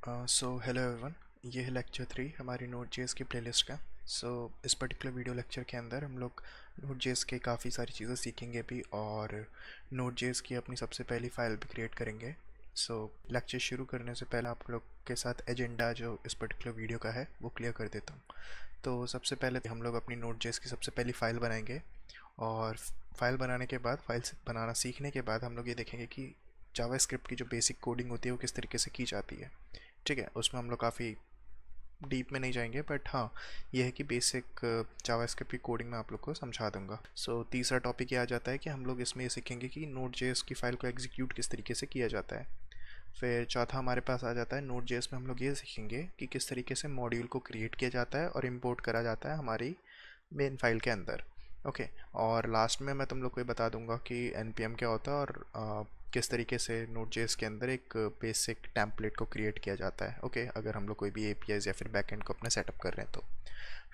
Hello everyone. ये है lecture 3 हमारी नोट जेएस की प्लेलिस्ट का। इस पर्टिकुलर वीडियो लेक्चर के अंदर हम लोग नोट जेएस के काफ़ी सारी चीज़ें सीखेंगे भी और नोट जेएस की अपनी सबसे पहली फ़ाइल भी क्रिएट करेंगे। लेक्चर शुरू करने से पहले आप लोग के साथ एजेंडा जो इस पर्टिकुलर वीडियो का है वो क्लियर कर देता हूँ। तो सबसे पहले हम लोग अपनी नोट जेएस की सबसे पहली फ़ाइल बनाएंगे और फाइल बनाने के बाद फाइल बनाना सीखने के बाद हम लोग ये देखेंगे कि जावास्क्रिप्ट की जो बेसिक कोडिंग होती है वो किस तरीके से की जाती है। ठीक है, उसमें हम लोग काफ़ी डीप में नहीं जाएंगे, बट हाँ ये है कि बेसिक जावास्क्रिप्ट की कोडिंग मैं आप लोग को समझा दूंगा। तीसरा टॉपिक ये आ जाता है कि हम लोग इसमें ये सीखेंगे कि नोट जेएस की फ़ाइल को एग्जीक्यूट किस तरीके से किया जाता है। फिर चौथा हमारे पास आ जाता है नोट जेएस में हम लोग ये सीखेंगे कि किस तरीके से मॉड्यूल को क्रिएट किया जाता है और इम्पोर्ट करा जाता है हमारी मेन फाइल के अंदर। ओके, और लास्ट में मैं तुम लोग को ये बता दूंगा कि npm क्या होता है और किस तरीके से नोट.js के अंदर एक बेसिक टेम्पलेट को क्रिएट किया जाता है। ओके, अगर हम लोग कोई भी एपीआईज या फिर बैकएंड को अपना सेटअप कर रहे हैं तो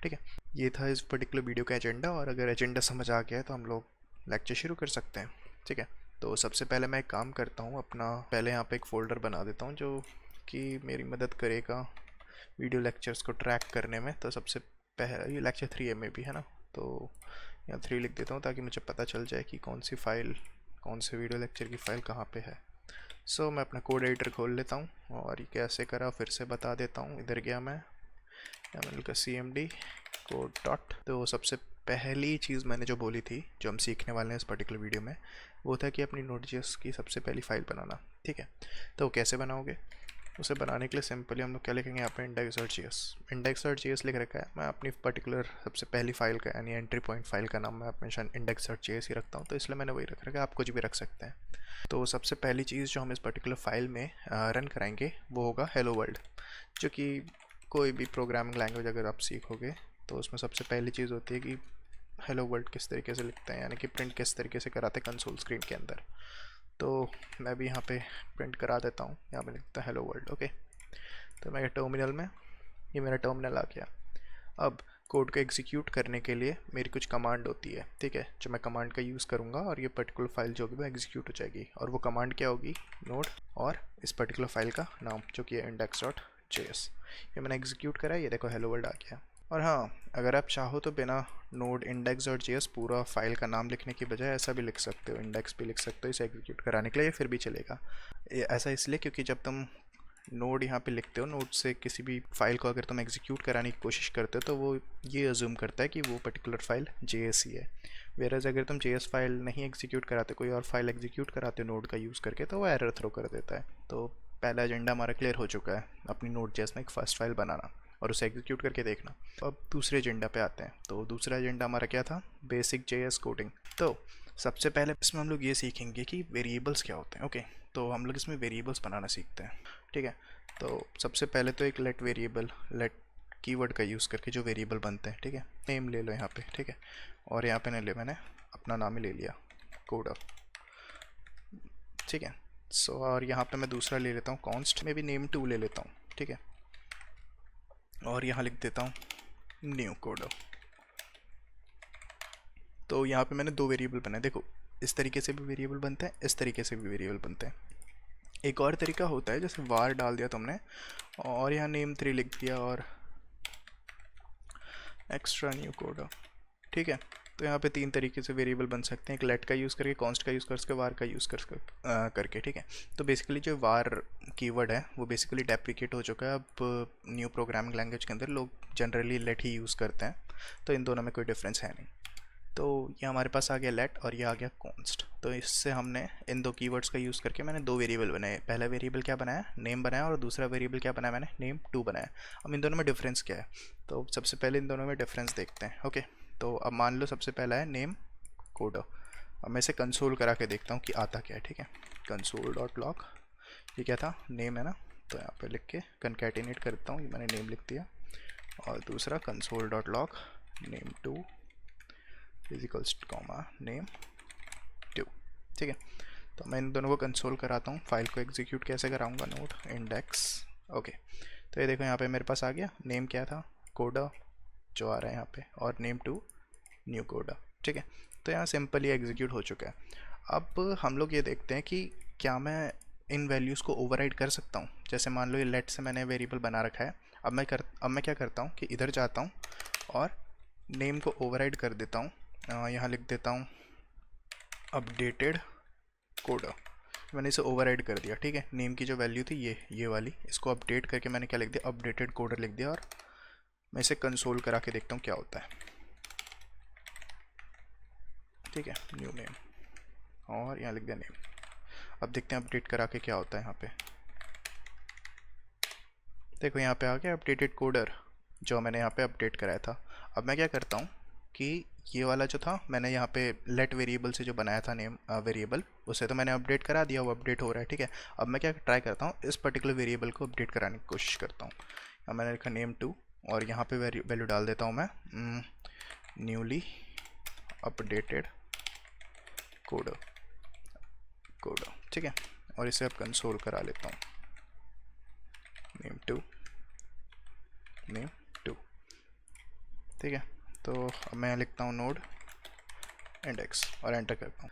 ठीक है। ये था इस पर्टिकुलर वीडियो का एजेंडा, और अगर एजेंडा समझ आ गया है तो हम लोग लेक्चर शुरू कर सकते हैं। ठीक है, तो सबसे पहले मैं एक काम करता हूँ, अपना पहले यहाँ पे एक फ़ोल्डर बना देता हूँ जो कि मेरी मदद करेगा वीडियो लेक्चर्स को ट्रैक करने में। तो सबसे पहले ये लेक्चर 3 में भी है ना, तो यहाँ 3 लिख देता हूँ ताकि मुझे पता चल जाए कि कौन सी फ़ाइल, कौन से वीडियो लेक्चर की फ़ाइल कहाँ पे है। मैं अपना कोड एडिटर खोल लेता हूँ और ये कैसे करा फिर से बता देता हूँ। इधर गया मैं YAML का cmd कोड डॉट। तो सबसे पहली चीज़ मैंने जो बोली थी जो हम सीखने वाले हैं इस पर्टिकुलर वीडियो में, वो था कि अपनी नोट.js की सबसे पहली फ़ाइल बनाना। ठीक है, तो कैसे बनाओगे? उसे बनाने के लिए सिंपली हम लोग क्या लिखेंगे, यहाँ पे index.js लिख रखा है। मैं अपनी पर्टिकुलर सबसे पहली फाइल का यानी एंट्री पॉइंट फाइल का नाम मैं हमेशा index.js ही रखता हूँ, तो इसलिए मैंने वही रख रखा है। आप कुछ भी रख सकते हैं। तो सबसे पहली चीज़ जो हम इस पर्टिकुलर फाइल में रन कराएंगे वो होगा हेलो वर्ल्ड, जो कि कोई भी प्रोग्रामिंग लैंग्वेज अगर आप सीखोगे तो उसमें सबसे पहली चीज़ होती है कि हेलो वर्ल्ड किस तरीके से लिखते हैं, यानी कि प्रिंट किस तरीके से कराते हैं कंसोल स्क्रीन के अंदर। तो मैं भी यहाँ पे प्रिंट करा देता हूँ, यहाँ पे लिखता है हेलो वर्ल्ड। ओके, तो मैं टर्मिनल में, ये मेरा टर्मिनल आ गया। अब कोड को एग्जीक्यूट करने के लिए मेरी कुछ कमांड होती है, ठीक है, जो मैं कमांड का यूज़ करूँगा और ये पर्टिकुलर फाइल जो होगी वो एग्जीक्यूट हो जाएगी। और वो कमांड क्या होगी, नोड और इस पर्टिकुलर फाइल का नाम जो कि है index.js। ये मैंने एग्जीक्यूट करा, ये देखो हेलो वर्ल्ड आ गया। और हाँ, अगर आप चाहो तो बिना नोड index.js पूरा फाइल का नाम लिखने की बजाय ऐसा भी लिख सकते हो, इंडेक्स भी लिख सकते हो इसे एग्जीक्यूट कराने के लिए, फिर भी चलेगा। ऐसा इसलिए क्योंकि जब तुम नोड यहाँ पे लिखते हो, नोड से किसी भी फाइल को अगर तुम एग्जीक्यूट कराने की कोशिश करते हो तो वो ये अज्यूम करता है कि वो पर्टिकुलर फाइल JS ही है। वेरएज अगर तुम JS फाइल नहीं एग्जीक्यूट कराते, कोई और फाइल एग्जीक्यूट कराते हो नोड का यूज़ करके, तो वो एरर थ्रो कर देता है। तो पहला एजेंडा हमारा क्लियर हो चुका है, अपनी नोड.js में एक फर्स्ट फाइल बनाना और उसे एग्जीक्यूट करके देखना। अब दूसरे एजेंडा पे आते हैं। तो दूसरा एजेंडा हमारा क्या था, बेसिक JS कोडिंग। तो सबसे पहले इसमें हम लोग ये सीखेंगे कि वेरिएबल्स क्या होते हैं। ओके, तो हम लोग इसमें वेरिएबल्स बनाना सीखते हैं। ठीक है, तो सबसे पहले तो एक लेट वेरिएबल, लेट कीवर्ड का यूज़ करके जो वेरिएबल बनते हैं, ठीक है, नेम ले लो यहाँ पे। ठीक है, और यहाँ पे मैंने अपना नाम ही ले लिया कोड। ठीक है, और यहाँ पे मैं दूसरा ले लेता हूँ कॉन्स्ट में भी नेम2 ले लेता हूँ। ठीक है, और यहाँ लिख देता हूँ न्यू कोड। तो यहाँ पे मैंने दो वेरिएबल बनाए। देखो, इस तरीके से भी वेरिएबल बनते हैं, इस तरीके से भी वेरिएबल बनते हैं। एक और तरीका होता है, जैसे वार डाल दिया तुमने और यहाँ नेम3 लिख दिया और एक्स्ट्रा न्यू कोड। ठीक है, तो यहाँ पे 3 तरीके से वेरिएबल बन सकते हैं, एक लेट का यूज़ करके, कॉन्स्ट का यूज़ करके, वार का यूज़ करके। ठीक है, तो बेसिकली जो वार कीवर्ड है वो बेसिकली डेप्रिकेट हो चुका है। अब न्यू प्रोग्रामिंग लैंग्वेज के अंदर लोग जनरली लेट ही यूज़ करते हैं, तो इन दोनों में कोई डिफरेंस है नहीं। तो ये हमारे पास आ गया लेट और ये आ गया कॉन्स्ट। तो इससे हमने इन दो कीवर्ड्स का यूज़ करके मैंने दो वेरिएबल बनाए। पहला वेरिएबल क्या बनाया, नेम बनाया, और दूसरा वेरिएबल क्या बनाया मैंने, नेम2 बनाया। अब इन दोनों में डिफरेंस क्या है, तो सबसे पहले इन दोनों में डिफरेंस देखते हैं। ओके, तो अब मान लो सबसे पहला है नेम कोड। अब मैं इसे कंसोल करा के देखता हूँ कि आता क्या है। ठीक है, console.log, ये क्या था, नेम है ना, तो यहाँ पे लिख के कंकैटिनेट करता हूँ, ये मैंने नेम लिख दिया। और दूसरा console.log name2 physicals comma name2। ठीक है, तो मैं इन दोनों को कंसोल कराता हूँ। फाइल को एग्जीक्यूट कैसे कराऊंगा, नोड इंडेक्स। ओके, तो ये देखो यहाँ पे मेरे पास आ गया, नेम क्या था, कोडा जो आ रहा है यहाँ पे, और नेम2 न्यू कोडा। ठीक है, तो यहाँ सिंपली एग्जीक्यूट हो चुका है। अब हम लोग ये देखते हैं कि क्या मैं इन वैल्यूज़ को ओवरराइड कर सकता हूँ। जैसे मान लो ये लेट से मैंने वेरिएबल बना रखा है, अब मैं क्या करता हूँ कि इधर जाता हूँ और नेम को ओवरराइड कर देता हूँ। यहाँ लिख देता हूँ अपडेटेड कोडर। मैंने इसे ओवरराइड कर दिया, ठीक है। नेम की जो वैल्यू थी ये वाली, इसको अपडेट करके मैंने क्या लिख दिया, अपडेटेड कोडर लिख दिया। और मैं इसे कंसोल करा के देखता हूँ क्या होता है, ठीक है। न्यू नेम, और यहाँ लिख दिया नेम। अब देखते हैं अपडेट करा के क्या होता है यहाँ पे। देखो यहाँ पे आ गया अपडेटेड कोडर, जो मैंने यहाँ पे अपडेट कराया था। अब मैं क्या करता हूँ कि ये वाला जो था मैंने यहाँ पे लेट वेरिएबल से जो बनाया था नेम वेरिएबल, उसे तो मैंने अपडेट करा दिया, वो अपडेट हो रहा है, ठीक है। अब मैं क्या ट्राई करता हूँ, इस पर्टिकुलर वेरिएबल को अपडेट कराने की कोशिश करता हूँ। अब मैंने लिखा नेम2 और यहाँ पे वैल्यू डाल देता हूँ मैं न्यूली अपडेटेड कोडर, ठीक है। और इसे अब कंसोल करा लेता हूँ, नेम2, ठीक है। तो अब मैं लिखता हूँ नोड इंडेक्स और एंटर करता हूँ।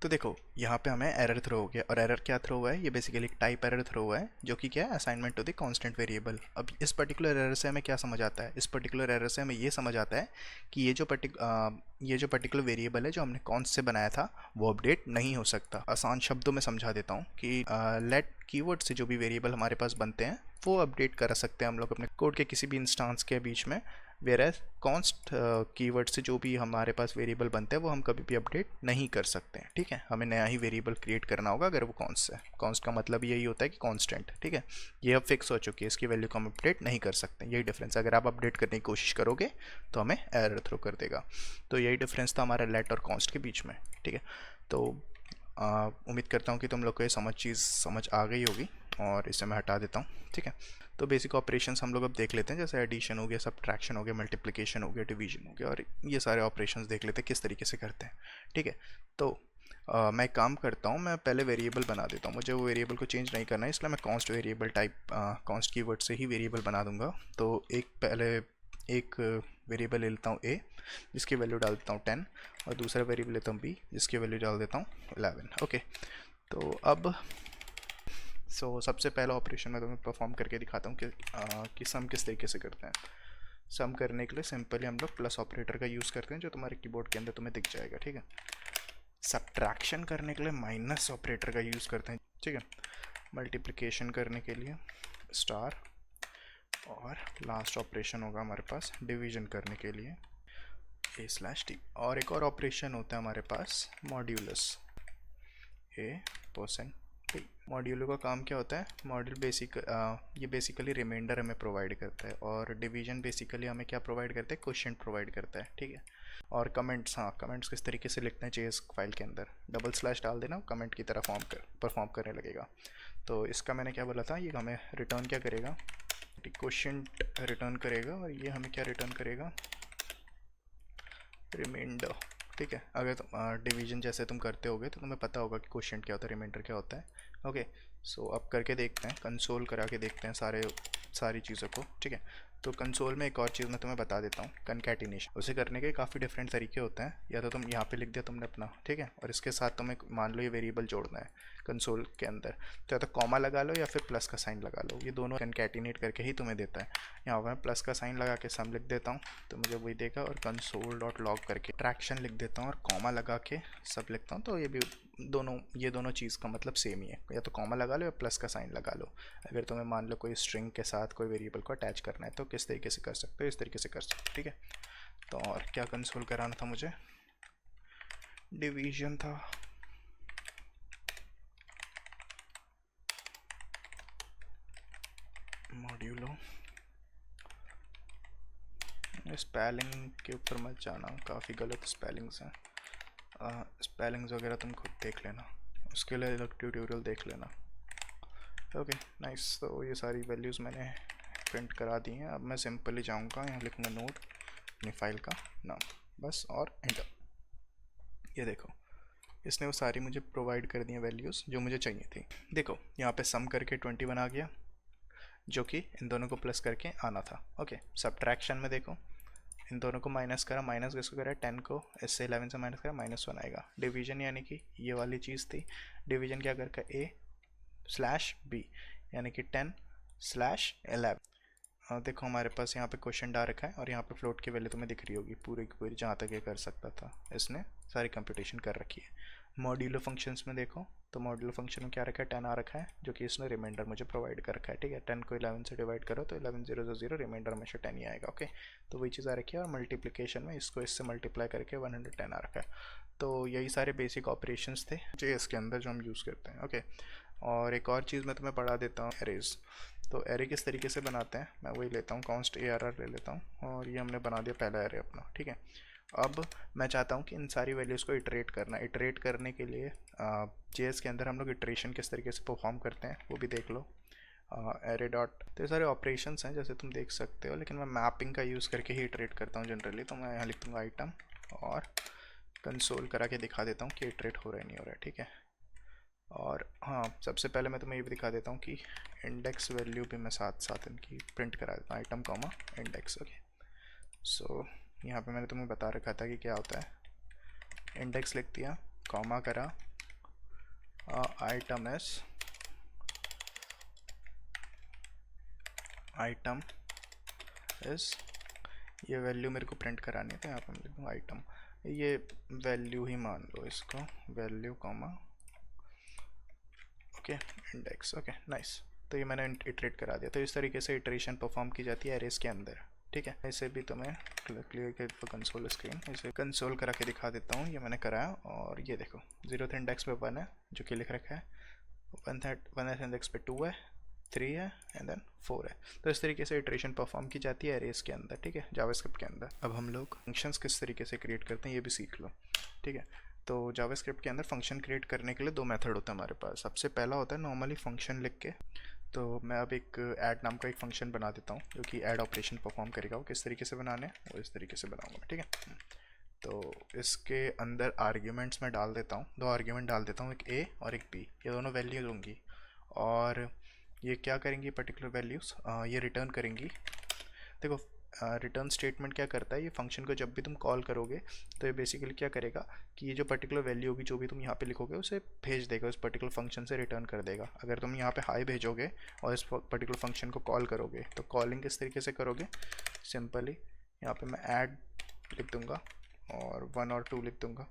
तो देखो यहाँ पे हमें एरर थ्रो हो गया, और एरर क्या थ्रो हुआ है, ये बेसिकली टाइप एरर थ्रो हुआ है, जो कि क्या है, assignment to the constant variable. अब इस पर्टिकुलर एरर से हमें क्या समझ आता है, इस पर्टिकुलर एरर से हमें ये समझ आता है कि ये जो पर्टिकुलर वेरिएबल है जो हमने कॉन्स्ट से बनाया था वो अपडेट नहीं हो सकता। आसान शब्दों में समझा देता हूँ कि लेट कीवर्ड से जो भी वेरिएबल हमारे पास बनते हैं वो अपडेट कर सकते हैं हम लोग अपने कोड के किसी भी इंस्टांस के बीच में, वेयर कॉन्स्ट कीवर्ड से जो भी हमारे पास वेरिएबल बनते हैं वो हम कभी भी अपडेट नहीं कर सकते हैं, ठीक है। हमें नया ही वेरिएबल क्रिएट करना होगा अगर वो कॉन्स्ट है। कॉन्स्ट का मतलब यही होता है कि कांस्टेंट, ठीक है। ये अब फिक्स हो चुकी है, इसकी वैल्यू को हम अपडेट नहीं कर सकते, यही डिफरेंस। अगर आप अपडेट करने की कोशिश करोगे तो हमें एरर थ्रो कर देगा। तो यही डिफरेंस था हमारा लेट और कॉन्स्ट के बीच में, ठीक है। तो उम्मीद करता हूँ कि तुम लोग को ये समझ आ गई होगी, और इसे मैं हटा देता हूँ, ठीक है। तो बेसिक ऑपरेशंस हम लोग अब देख लेते हैं, जैसे एडिशन हो गया, सब्ट्रैक्शन हो गया, मल्टीप्लिकेशन हो गया, डिवीजन हो गया, और ये सारे ऑपरेशंस देख लेते हैं किस तरीके से करते हैं, ठीक है। तो मैं काम करता हूँ, मैं पहले वेरिएबल बना देता हूँ। मुझे वो वेरिएबल को चेंज नहीं करना है, इसलिए मैं const variable type const keyword से ही वेरिएबल बना दूंगा। तो एक वेरिएबल ले लेता हूँ ए, जिसकी वैल्यू डाल देता हूँ 10, और दूसरा वेरिएबल लेता हूँ बी, जिसकी वैल्यू डाल देता हूँ 11। ओके, तो अब सबसे पहला ऑपरेशन मैं तुम्हें परफॉर्म करके दिखाता हूँ कि सम किस तरीके से करते हैं। सम करने के लिए सिंपली हम लोग प्लस ऑपरेटर का यूज़ करते हैं, जो तुम्हारे कीबोर्ड के अंदर तुम्हें दिख जाएगा, ठीक है। सब्ट्रैक्शन करने के लिए माइनस ऑपरेटर का यूज़ करते हैं, ठीक है। मल्टीप्लिकेशन करने के लिए स्टार, और लास्ट ऑपरेशन होगा हमारे पास डिवीजन करने के लिए a/t। और एक और ऑपरेशन होता है हमारे पास मॉड्यूलस, a%। मॉड्यूलो का काम क्या होता है, मॉड्यूल ये बेसिकली रिमाइंडर हमें प्रोवाइड करता है, और डिवीजन बेसिकली हमें क्या प्रोवाइड करता है, क्वोशिएंट प्रोवाइड करता है, ठीक है। और कमेंट्स, हाँ, कमेंट्स किस तरीके से लिखते हैं जेएस फाइल के अंदर, डबल स्लैश डाल देना, कमेंट की तरह परफॉर्म करने लगेगा। तो इसका मैंने क्या बोला था, ये हमें रिटर्न क्या करेगा, क्वोशिएंट रिटर्न करेगा, और ये हमें क्या रिटर्न करेगा, रिमाइंडर, ठीक है। अगर तुम डिवीजन जैसे तुम करते होगे तो तुम्हें पता होगा कि क्वोशिएंट क्या होता है, रिमाइंडर क्या होता है। ओके, सो अब करके देखते हैं, कंसोल करा के देखते हैं सारी चीज़ों को, ठीक है। तो कंसोल में एक और चीज़ मैं तुम्हें बता देता हूँ, कनकैटिनेशन। उसे करने के काफ़ी डिफरेंट तरीके होते हैं। या तो तुम यहाँ पे लिख दिया तुमने अपना, ठीक है, और इसके साथ तुम्हें मान लो ये वेरिएबल जोड़ना है कंसोल के अंदर, तो या तो कॉमा लगा लो या फिर प्लस का साइन लगा लो, ये दोनों कनकैटिनेट करके ही तुम्हें देता है। यहाँ पर मैं प्लस का साइन लगा के सम लिख देता हूँ तो मुझे वही देगा, और कंसोल डॉट लॉग करके ट्रैक्शन लिख देता हूँ और कॉमा लगा के सब लिखता हूँ, तो ये दोनों चीज़ का मतलब सेम ही है। या तो कॉमा लगा लो या प्लस का साइन लगा लो। अगर तुम्हें मान लो कोई स्ट्रिंग के साथ कोई वेरिएबल को अटैच करना है तो किस तरीके से कर सकते हो, इस तरीके से कर सकते हो, ठीक है। तो और क्या कंसोल कराना था मुझे, डिवीजन था, मॉड्यूलो। स्पेलिंग के ऊपर मत जाना, काफ़ी गलत स्पेलिंग्स हैं। स्पेलिंग्स वगैरह तुम खुद देख लेना, उसके लिए अलग ट्यूटोरियल देख लेना। ओके नाइस, तो ये सारी वैल्यूज़ मैंने प्रिंट करा दी हैं। अब मैं सिंपली जाऊँगा, यहाँ लिखूँगा नोड अपनी फाइल का नाम, बस, और एंटर। ये देखो, इसने वो सारी मुझे प्रोवाइड कर दी हैं वैल्यूज़ जो मुझे चाहिए थी। देखो यहाँ पे सम करके 21 आ गया, जो कि इन दोनों को प्लस करके आना था। ओके, सब्ट्रैक्शन में देखो, इन दोनों को माइनस करा, माइनस किसको करा, 10 को इससे 11 से माइनस करा, -1 आएगा। डिवीजन यानी कि ये वाली चीज़ थी, डिवीजन क्या करके ए स्लैश बी, यानी कि 10/11। देखो हमारे पास यहाँ पे क्वेश्चन डाल रखा है और यहाँ पे फ्लोट की वैल्यू तुम्हें दिख रही होगी पूरी की पूरी, जहाँ तक ये कर सकता था इसने सारी कंप्यूटेशन कर रखी है। मॉड्यूलो फंक्शंस में देखो तो मॉड्यूलो फंक्शन में क्या रखा है, 10 आ रखा है, जो कि इसने रिमाइंडर मुझे प्रोवाइड कर रखा है। ठीक है, 10 को 11 से डिवाइड करो तो 11 0 0, रिमाइंडर हमेशा 10 ही आएगा। ओके, तो वही चीज़ आ रखी है। और मल्टीप्लिकेशन में इसको इससे मल्टीप्लाई करके 110 आ रखा है। तो यही सारे बेसिक ऑपरेशंस थे JS के अंदर जो हम यूज़ करते हैं। ओके, और एक और चीज़ मैं तुम्हें पढ़ा देता हूँ, एरेज। तो एरे किस तरीके से बनाते हैं, मैं वही लेता हूँ, कॉन्स्ट ARR ले लेता हूँ, और ये हमने बना दिया पहला एरे अपना। ठीक है, अब मैं चाहता हूँ कि इन सारी वैल्यूज़ को इटरेट करना। इटरेट करने के लिए JS के अंदर हम लोग इटरेशन किस तरीके से परफॉर्म करते हैं वो भी देख लो। एरे डॉट, तो ये सारे ऑपरेशंस हैं जैसे तुम देख सकते हो, लेकिन मैं मैपिंग का यूज़ करके ही इटरेट करता हूँ जनरली। तो मैं यहाँ लिख दूँगा आइटम और कंसोल करा के दिखा देता हूँ कि इटरेट हो रहा है नहीं हो रहा है। ठीक है, और हाँ, सबसे पहले मैं तुम्हें ये भी दिखा देता हूँ कि इंडेक्स वैल्यू भी मैं साथ साथ इनकी प्रिंट करा देता हूँ, आइटम कॉमा इंडेक्स। ओके, सो यहाँ पे मैंने तुम्हें बता रखा था कि क्या होता है। इंडेक्स लिख दिया, कॉमा करा, आइटम एस, आइटम एस, ये वैल्यू मेरे को प्रिंट करानी है तो यहाँ पे मैं लिख दूँ आइटम, ये वैल्यू ही मान लो इसको, value comma okay index. Okay nice, तो ये मैंने इटरेट करा दिया। तो इस तरीके से इटरेशन परफॉर्म की जाती है एरेस के अंदर। ठीक है, इसे भी तुम्हें क्लियर कर कंसोल स्क्रीन, इसे कंसोल करा के दिखा देता हूँ। ये मैंने कराया और ये देखो 0th इंडेक्स पे 1 है जो कि लिख रखा है, 1th इंडेक्स पे 2 है, 3 है एंड देन 4 है। तो इस तरीके से इटरेशन परफॉर्म की जाती है एरेस के अंदर। ठीक है, जावास्क्रिप्ट के अंदर। अब हम लोग फंक्शंस किस तरीके से क्रिएट करते हैं ये भी सीख लो। ठीक है, तो जावास्क्रिप्ट के अंदर फंक्शन क्रिएट करने के लिए 2 मेथड होता है हमारे पास। सबसे पहला होता है नॉर्मली फंक्शन लिख के, तो मैं अब एक ऐड नाम का एक फंक्शन बना देता हूँ जो कि ऐड ऑपरेशन परफॉर्म करेगा। वो किस तरीके से बनाने हैं वो इस तरीके से बनाऊंगा। ठीक है, तो इसके अंदर आर्ग्यूमेंट्स में डाल देता हूँ, 2 आर्ग्यूमेंट डाल देता हूँ, एक A और एक B, ये दोनों वैल्यूज होंगी। और ये क्या करेंगी पर्टिकुलर वैल्यूज़, ये रिटर्न करेंगी। देखो रिटर्न स्टेटमेंट क्या करता है, ये फंक्शन को जब भी तुम कॉल करोगे तो ये बेसिकली क्या करेगा कि ये जो पर्टिकुलर वैल्यू होगी जो भी तुम यहाँ पे लिखोगे उसे भेज देगा, उस पर्टिकुलर फंक्शन से रिटर्न कर देगा। अगर तुम यहाँ पे हाई भेजोगे और इस पर्टिकुलर फंक्शन को कॉल करोगे तो कॉलिंग किस तरीके से करोगे, सिंपली यहाँ पे मैं ऐड लिख दूँगा और 1 और 2 लिख दूँगा।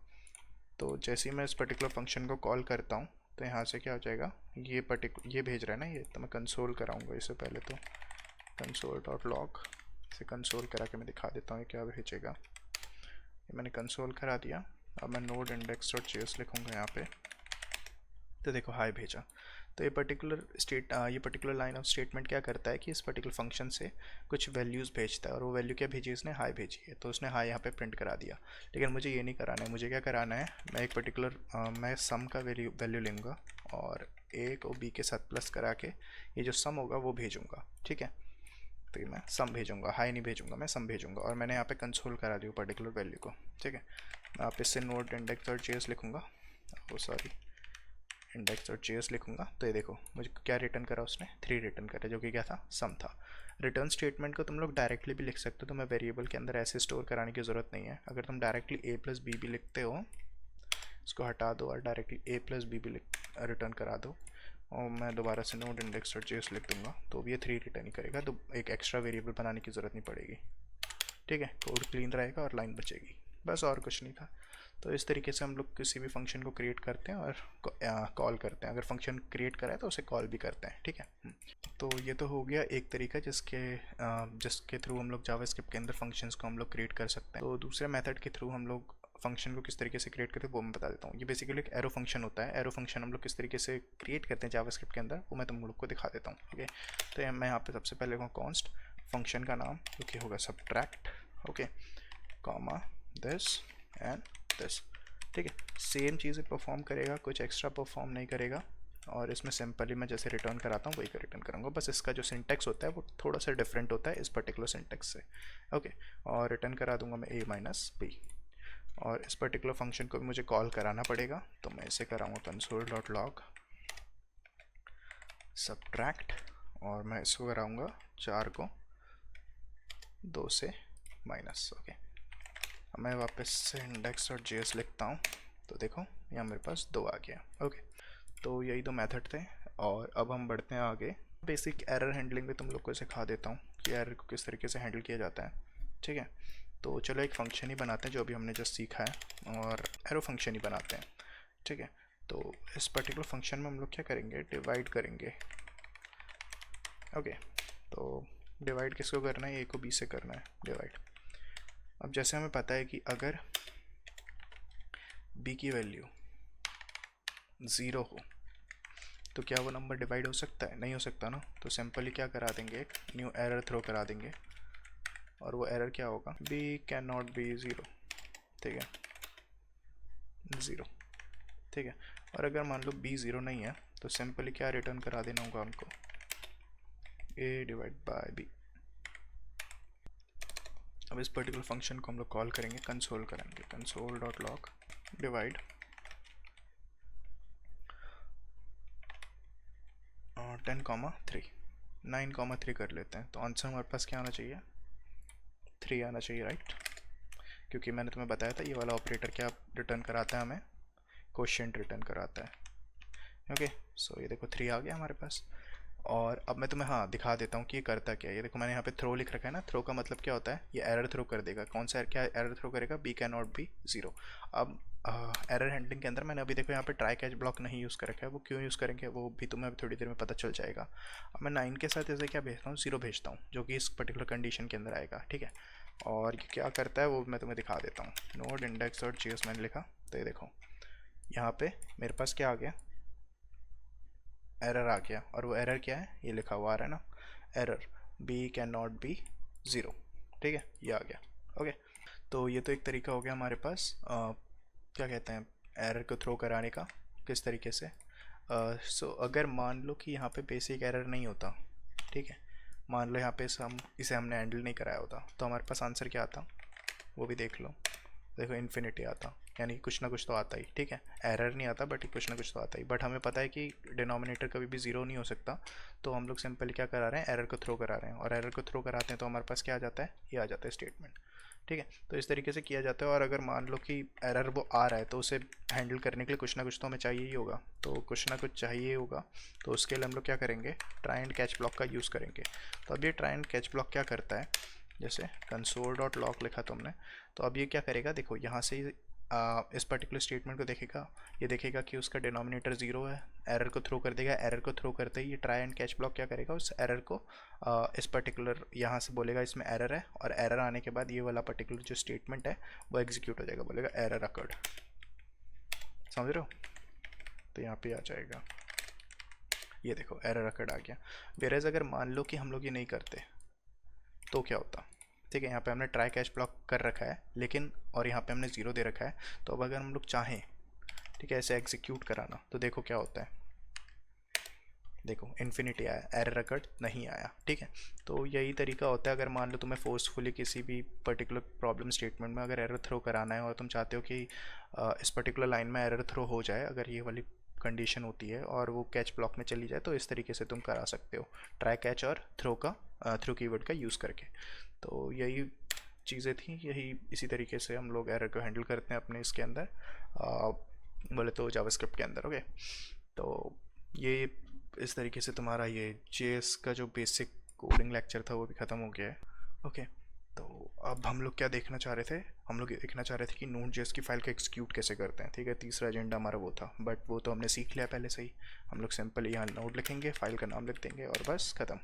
तो जैसे ही मैं इस पर्टिकुलर फंक्शन को कॉल करता हूँ तो यहाँ से क्या हो जाएगा, ये भेज रहा है ना, ये तो मैं कंसोल कराऊँगा इससे पहले। तो console.log से कंसोल करा के मैं दिखा देता हूँ क्या भेजेगा। ये मैंने कंसोल करा दिया। अब मैं नोड index.js लिखूँगा यहाँ पे, तो देखो हाई भेजा। तो ये पर्टिकुलर लाइन ऑफ स्टेटमेंट क्या करता है कि इस पर्टिकुलर फंक्शन से कुछ वैल्यूज़ भेजता है, और वो वैल्यू क्या भेजी, इसने हाई भेजी है, तो उसने हाई यहाँ पे प्रिंट करा दिया। लेकिन मुझे ये नहीं कराना है, मुझे क्या कराना है, मैं एक पर्टिकुलर मैं सम का वैल्यू लूँगा और A को B के साथ प्लस करा के ये जो सम होगा वो भेजूँगा। ठीक है, तो ये मैं सम भेजूँगा, हाई नहीं भेजूँगा, मैं सम भेजूँगा, और मैंने यहाँ पे कंसोल करा दी पर्टिकुलर वैल्यू को। ठीक है, मैं आप इससे नोड index.js लिखूँगा, वो सॉरी index.js लिखूँगा। तो ये देखो मुझे क्या रिटर्न करा उसने, 3 रिटर्न करा, जो कि क्या था, सम था। रिटर्न स्टेटमेंट को तुम लोग डायरेक्टली भी लिख सकते हो, तो मैं वेरिएबल के अंदर ऐसे स्टोर कराने की ज़रूरत नहीं है। अगर तुम डायरेक्टली a+b भी लिखते हो, इसको हटा दो और डायरेक्टली a+b भी रिटर्न करा दो, और मैं दोबारा से नोड index.js लिख दूँगा, तो ये 3 रिटर्न ही करेगा, तो एक एक्स्ट्रा वेरिएबल बनाने की ज़रूरत नहीं पड़ेगी। ठीक है, कोड क्लीन रहेगा और लाइन बचेगी, बस और कुछ नहीं था। तो इस तरीके से हम लोग किसी भी फंक्शन को क्रिएट करते हैं और कॉल करते हैं। अगर फंक्शन क्रिएट करा है तो उसे कॉल भी करते हैं। ठीक है, तो ये तो हो गया एक तरीका जिसके थ्रू हम लोग जावास्क्रिप्ट के अंदर फंक्शंस को हम लोग क्रिएट कर सकते हैं। तो दूसरे मेथड के थ्रू हम लोग फंक्शन को किस तरीके से क्रिएट करते हैं वो मैं बता देता हूँ। ये बेसिकली एक एरो फंक्शन होता है। एरो फंक्शन हम लोग किस तरीके से क्रिएट करते हैं जावास्क्रिप्ट के अंदर, वो मैं तुम लोग को दिखा देता हूँ। ओके, तो मैं यहाँ पे सबसे पहले कॉन्स्ट फंक्शन का नाम जो कि होगा subtract, okay, comma this and this. ठीक है, सेम चीज़ें परफॉर्म करेगा, कुछ एक्स्ट्रा परफॉर्म नहीं करेगा, और इसमें सिंपली मैं जैसे रिटर्न कराता हूँ वही का रिटर्न करूँगा, बस इसका जो सिंटेक्स होता है वो थोड़ा सा डिफरेंट होता है इस पर्टिकुलर सिंटेक्स से। ओके, और रिटर्न करा दूंगा मैं a-b, और इस पर्टिकुलर फंक्शन को भी मुझे कॉल कराना पड़ेगा, तो मैं इसे कराऊँगा console.log subtract, और मैं इसको कराऊँगा 4 को 2 से माइनस। ओके, मैं वापस से index.js लिखता हूँ, तो देखो यहाँ मेरे पास 2 आ गया। ओके, तो यही 2 मेथड थे, और अब हम बढ़ते हैं आगे। बेसिक एरर हैंडलिंग में तुम लोग को सिखा देता हूँ कि एरर को किस तरीके से हैंडल किया जाता है, ठीक है। तो चलो एक फंक्शन ही बनाते हैं जो अभी हमने जस्ट सीखा है, और एरो फंक्शन ही बनाते हैं, ठीक है। तो इस पर्टिकुलर फंक्शन में हम लोग क्या करेंगे, डिवाइड करेंगे। ओके, तो डिवाइड किसको करना है, ए को बी से करना है डिवाइड। अब जैसे हमें पता है कि अगर बी की वैल्यू 0 हो तो क्या वो नंबर डिवाइड हो सकता है, नहीं हो सकता ना। तो सिंपली क्या करा देंगे, एक न्यू एरर थ्रो करा देंगे, और वो एरर क्या होगा, बी कैन नॉट बी 0, ठीक है, 0, ठीक है। और अगर मान लो बी 0 नहीं है तो सिंपली क्या रिटर्न करा देना होगा हमको, ए डिवाइड बाय बी। अब इस पर्टिकुलर फंक्शन को हम लोग कॉल करेंगे, कंसोल करेंगे, कंसोल डॉट लॉग डिवाइड 10,3, 9,3 कर लेते हैं। तो आंसर हमारे पास क्या आना चाहिए, 3 आना चाहिए, राइट। क्योंकि मैंने तुम्हें बताया था ये वाला ऑपरेटर क्या रिटर्न कराता है, हमें क्वोशिएंट रिटर्न कराता है। ओके, सो ये देखो 3 आ गया हमारे पास। और अब मैं तुम्हें हाँ दिखा देता हूँ कि ये करता क्या है। ये देखो मैंने यहाँ पे थ्रो लिख रखा है ना, थ्रो का मतलब क्या होता है, ये एरर थ्रो कर देगा। कौन सा क्या एरर थ्रो करेगा, बी कैन नॉट बी 0। अब एरर हैंडलिंग के अंदर मैंने अभी देखो यहाँ पे ट्राई कैच ब्लॉक नहीं यूज़ कर रखा है, वो क्यों यूज़ करेंगे वो भी तुम्हें अभी थोड़ी देर में पता चल जाएगा। अब मैं 9 के साथ ऐसे क्या भेजता हूँ, 0 भेजता हूँ, जो कि इस पर्टिकुलर कंडीशन के अंदर आएगा, ठीक है। और ये क्या करता है वो मैं तुम्हें दिखा देता हूँ। नोड इंडेक्स डॉट जेएस मैंने लिखा, तो ये देखो यहाँ पे मेरे पास क्या आ गया, एरर आ गया। और वो एरर क्या है, ये लिखा हुआ आ रहा है ना, error B can not be 0, ठीक है, ये आ गया। ओके, तो ये तो एक तरीका हो गया हमारे पास क्या कहते हैं, एरर को थ्रो कराने का किस तरीके से। सो अगर मान लो कि यहाँ पे बेसिक एरर नहीं होता, ठीक है, मान लो यहाँ पे इसे हमने हैंडल नहीं कराया होता, तो हमारे पास आंसर क्या आता, वो भी देख लो। देखो इन्फिनिटी आता, यानी कुछ ना कुछ तो आता ही, ठीक है। एरर नहीं आता बट कुछ ना कुछ तो आता ही। बट हमें पता है कि डिनोमिनेटर कभी भी 0 नहीं हो सकता, तो हम लोग सिंपली क्या करा रहे हैं, एरर को थ्रो करा रहे हैं। और एरर को थ्रो कराते हैं तो हमारे पास क्या आ जाता है, ये आ जाता है स्टेटमेंट, ठीक है। तो इस तरीके से किया जाता है। और अगर मान लो कि एरर वो आ रहा है तो उसे हैंडल करने के लिए कुछ ना कुछ तो हमें चाहिए ही होगा, तो कुछ ना कुछ चाहिए होगा। तो उसके लिए हम लोग क्या करेंगे, ट्राई एंड कैच ब्लॉक का यूज़ करेंगे। तो अब ये ट्राई एंड कैच ब्लॉक क्या करता है, जैसे कंसोल डॉट लॉग लिखा तुमने, तो अब ये क्या करेगा, देखो यहाँ से इस पर्टिकुलर स्टेटमेंट को देखेगा, ये देखेगा कि उसका डिनोमिनेटर 0 है, एरर को थ्रो कर देगा। एरर को थ्रो करते ही ये ट्राई एंड कैच ब्लॉक क्या करेगा, उस एरर को इस पर्टिकुलर यहाँ से बोलेगा इसमें एरर है, और एरर आने के बाद ये वाला पर्टिकुलर जो स्टेटमेंट है वो एग्जीक्यूट हो जाएगा, बोलेगा एरर अकर्ड, समझ रहे हो। तो यहाँ पे आ जाएगा, ये देखो एरर अकर्ड आ गया। वेरेज अगर मान लो कि हम लोग ये नहीं करते तो क्या होता, ठीक है। यहाँ पे हमने ट्राई कैच ब्लॉक कर रखा है, लेकिन और यहाँ पे हमने 0 दे रखा है। तो अब अगर हम लोग चाहें, ठीक है, ऐसे एग्जीक्यूट कराना, तो देखो क्या होता है, देखो इन्फिनिटी आया, एरर रिकॉर्ड नहीं आया, ठीक है। तो यही तरीका होता है। अगर मान लो तुम्हें फोर्सफुली किसी भी पर्टिकुलर प्रॉब्लम स्टेटमेंट में अगर एरर थ्रो कराना है और तुम चाहते हो कि इस पर्टिकुलर लाइन में एरर थ्रो हो जाए, अगर ये वाली कंडीशन होती है और वो कैच ब्लॉक में चली जाए, तो इस तरीके से तुम करा सकते हो, ट्राई कैच और थ्रो कीवर्ड का यूज़ करके। तो यही चीज़ें थी, यही इसी तरीके से हम लोग एरर को हैंडल करते हैं अपने इसके अंदर, बोले तो जावास्क्रिप्ट के अंदर। ओके, तो ये इस तरीके से तुम्हारा ये जेएस का जो बेसिक कोडिंग लेक्चर था वो भी ख़त्म हो गया है। ओके, तो अब हम लोग क्या देखना चाह रहे थे, हम लोग देखना चाह रहे थे कि नोड जेएस की फाइल को एक्सिक्यूट कैसे करते हैं, ठीक है। तीसरा एजेंडा हमारा वो था, बट वो तो हमने सीख लिया पहले से ही। हम लोग सिंपल यहाँ नोड लिखेंगे, फाइल का नाम लिख देंगे और बस ख़त्म,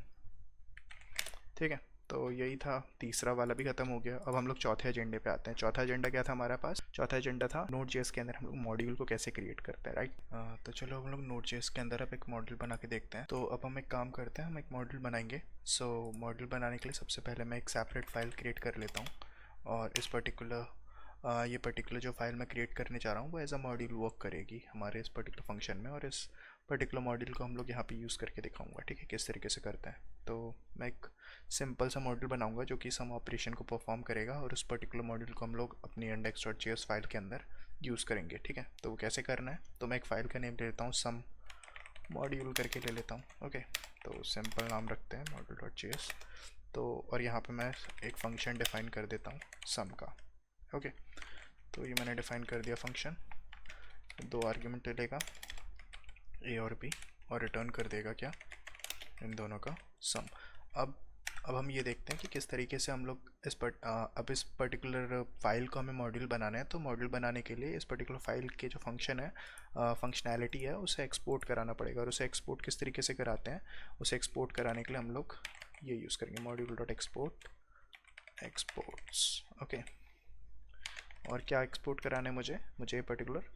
ठीक है। तो यही था, तीसरा वाला भी खत्म हो गया। अब हम लोग चौथे एजेंडे पे आते हैं। चौथा एजेंडा क्या था हमारे पास, चौथा एजेंडा था नोड जेएस के अंदर हम लोग मॉड्यूल को कैसे क्रिएट करते हैं, राइट। तो चलो हम लोग नोड जेएस के अंदर अब एक मॉड्यूल बना के देखते हैं। तो अब हम एक काम करते हैं, हम एक मॉड्यूल बनाएंगे। सो मॉड्यूल बनाने के लिए सबसे पहले मैं एक सेपरेट फाइल क्रिएट कर लेता हूँ, और इस ये पर्टिकुलर जो फाइल मैं क्रिएट करने जा रहा हूँ वो एज अ मॉड्यूल वर्क करेगी हमारे इस पर्टिकुलर फंक्शन में। और इस पर्टिकुलर मॉड्यूल को हम लोग यहाँ पे यूज़ करके दिखाऊंगा, ठीक है, किस तरीके से करते हैं। तो मैं एक सिंपल सा मॉड्यूल बनाऊंगा जो कि सम ऑपरेशन को परफॉर्म करेगा, और उस पर्टिकुलर मॉड्यूल को हम लोग अपनी index.js फाइल के अंदर यूज़ करेंगे, ठीक है। तो वो कैसे करना है, तो मैं एक फ़ाइल का नेम ले लेता हूँ, सम मॉड्यूल करके ले लेता हूँ। ओके, तो सिंपल नाम रखते हैं module.js। तो और यहाँ पे मैं एक फ़ंक्शन डिफ़ाइन कर देता हूँ सम का। ओके, तो ये मैंने डिफ़ाइन कर दिया फंक्शन, 2 आर्ग्यूमेंट लेगा, ए और बी, और रिटर्न कर देगा क्या, इन दोनों का सम। अब हम ये देखते हैं कि किस तरीके से हम लोग अब इस पर्टिकुलर फाइल को हमें मॉड्यूल बनाना है। तो मॉड्यूल बनाने के लिए इस पर्टिकुलर फाइल के जो फंक्शन है, फंक्शनैलिटी है, उसे एक्सपोर्ट कराना पड़ेगा। और उसे एक्सपोर्ट किस तरीके से कराते हैं, उसे एक्सपोर्ट कराने के लिए हम लोग ये यूज़ करेंगे, module dot export exports. Okay, और क्या एक्सपोर्ट कराना है मुझे ये पर्टिकुलर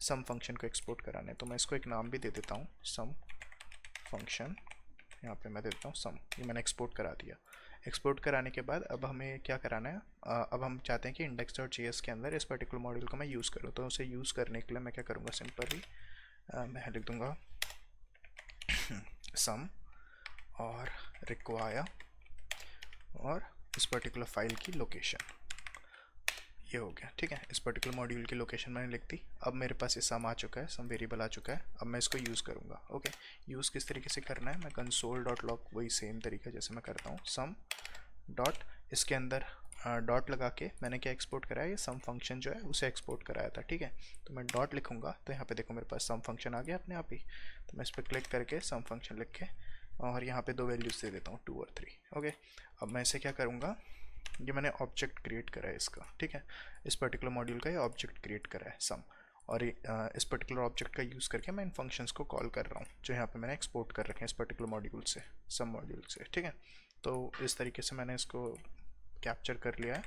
सम फंक्शन को एक्सपोर्ट कराना है। तो मैं इसको एक नाम भी दे देता हूँ, सम फंक्शन। यहाँ पे मैं देता हूँ सम, ये मैंने एक्सपोर्ट करा दिया। एक्सपोर्ट कराने के बाद अब हमें क्या कराना है, अब हम चाहते हैं कि index.js के अंदर इस पर्टिकुलर मॉड्यूल को मैं यूज़ करूँ। तो उसे यूज़ करने के लिए मैं क्या करूँगा, सिंपली मैं लिख दूँगा सम और रिक्वायर और इस पर्टिकुलर फाइल की लोकेशन। ये हो गया, ठीक है। इस पर्टिकुलर मॉड्यूल की लोकेशन मैंने लिख दी। अब मेरे पास ये सम आ चुका है, सम वेरिएबल आ चुका है। अब मैं इसको यूज़ करूँगा। ओके, यूज़ किस तरीके से करना है, मैं कंसोल डॉट लॉग, वही सेम तरीका जैसे मैं करता हूँ, सम डॉट, इसके अंदर डॉट लगा के मैंने क्या एक्सपोर्ट कराया, ये सम फंक्शन जो है उसे एक्सपोर्ट कराया था, ठीक है। तो मैं डॉट लिखूँगा तो यहाँ पे देखो मेरे पास सम फंक्शन आ गया अपने आप ही। तो मैं इस पर क्लिक करके सम फंक्शन लिख के और यहाँ पे 2 वैल्यूज़ दे देता हूँ, 2 और 3। ओके, अब मैं इसे क्या करूँगा, ये मैंने ऑब्जेक्ट क्रिएट करा है इसका, ठीक है। इस पर्टिकुलर मॉड्यूल का ये ऑब्जेक्ट क्रिएट करा है सम, और इस पर्टिकुलर ऑब्जेक्ट का यूज़ करके मैं इन फंक्शंस को कॉल कर रहा हूँ जो यहाँ पे मैंने एक्सपोर्ट कर रखे हैं इस पर्टिकुलर मॉड्यूल से, सम मॉड्यूल से, ठीक है। तो इस तरीके से मैंने इसको कैप्चर कर लिया है।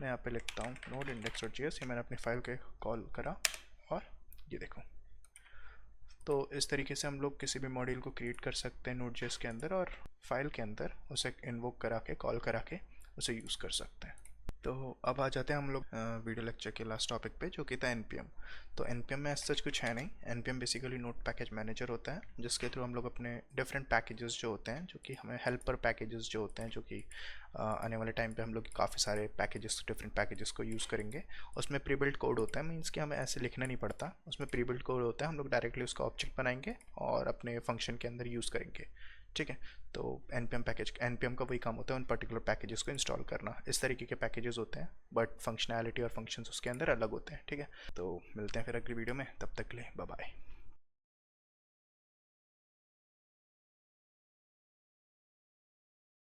मैं यहाँ पे लिखता हूँ नोड index.js, ये मैंने अपनी फाइल के कॉल करा और ये देखो। तो इस तरीके से हम लोग किसी भी मॉड्यूल को क्रिएट कर सकते हैं Node.js के अंदर और फाइल के अंदर उसे इन्वोक करा के, कॉल करा के उसे यूज़ कर सकते हैं। तो अब आ जाते हैं हम लोग वीडियो लेक्चर के लास्ट टॉपिक पे, जो कि था npm। तो npm में सच कुछ है नहीं। npm basically node package manager होता है, जिसके थ्रू हम लोग अपने डिफरेंट पैकेजेस जो होते हैं, जो कि हमें हेल्पर पैकेजेस जो होते हैं, जो कि आने वाले टाइम पे हम लोग काफ़ी सारे पैकेजेस, डिफरेंट पैकेजेस को यूज़ करेंगे। उसमें प्री बिल्ट कोड होता है, मीन्स कि हमें ऐसे लिखना नहीं पड़ता, उसमें प्री बिल्ट कोड होता है। हम लोग डायरेक्टली उसका ऑब्जेक्ट बनाएंगे और अपने फंक्शन के अंदर यूज़ करेंगे, ठीक है। तो npm पैकेज, npm का वही काम होता है उन पर्टिकुलर पैकेजेस को इंस्टॉल करना। इस तरीके के पैकेजेस होते हैं, बट फंक्शनैलिटी और फंक्शंस उसके अंदर अलग होते हैं, ठीक है। तो मिलते हैं फिर अगली वीडियो में, तब तक के लिए बाय बाय।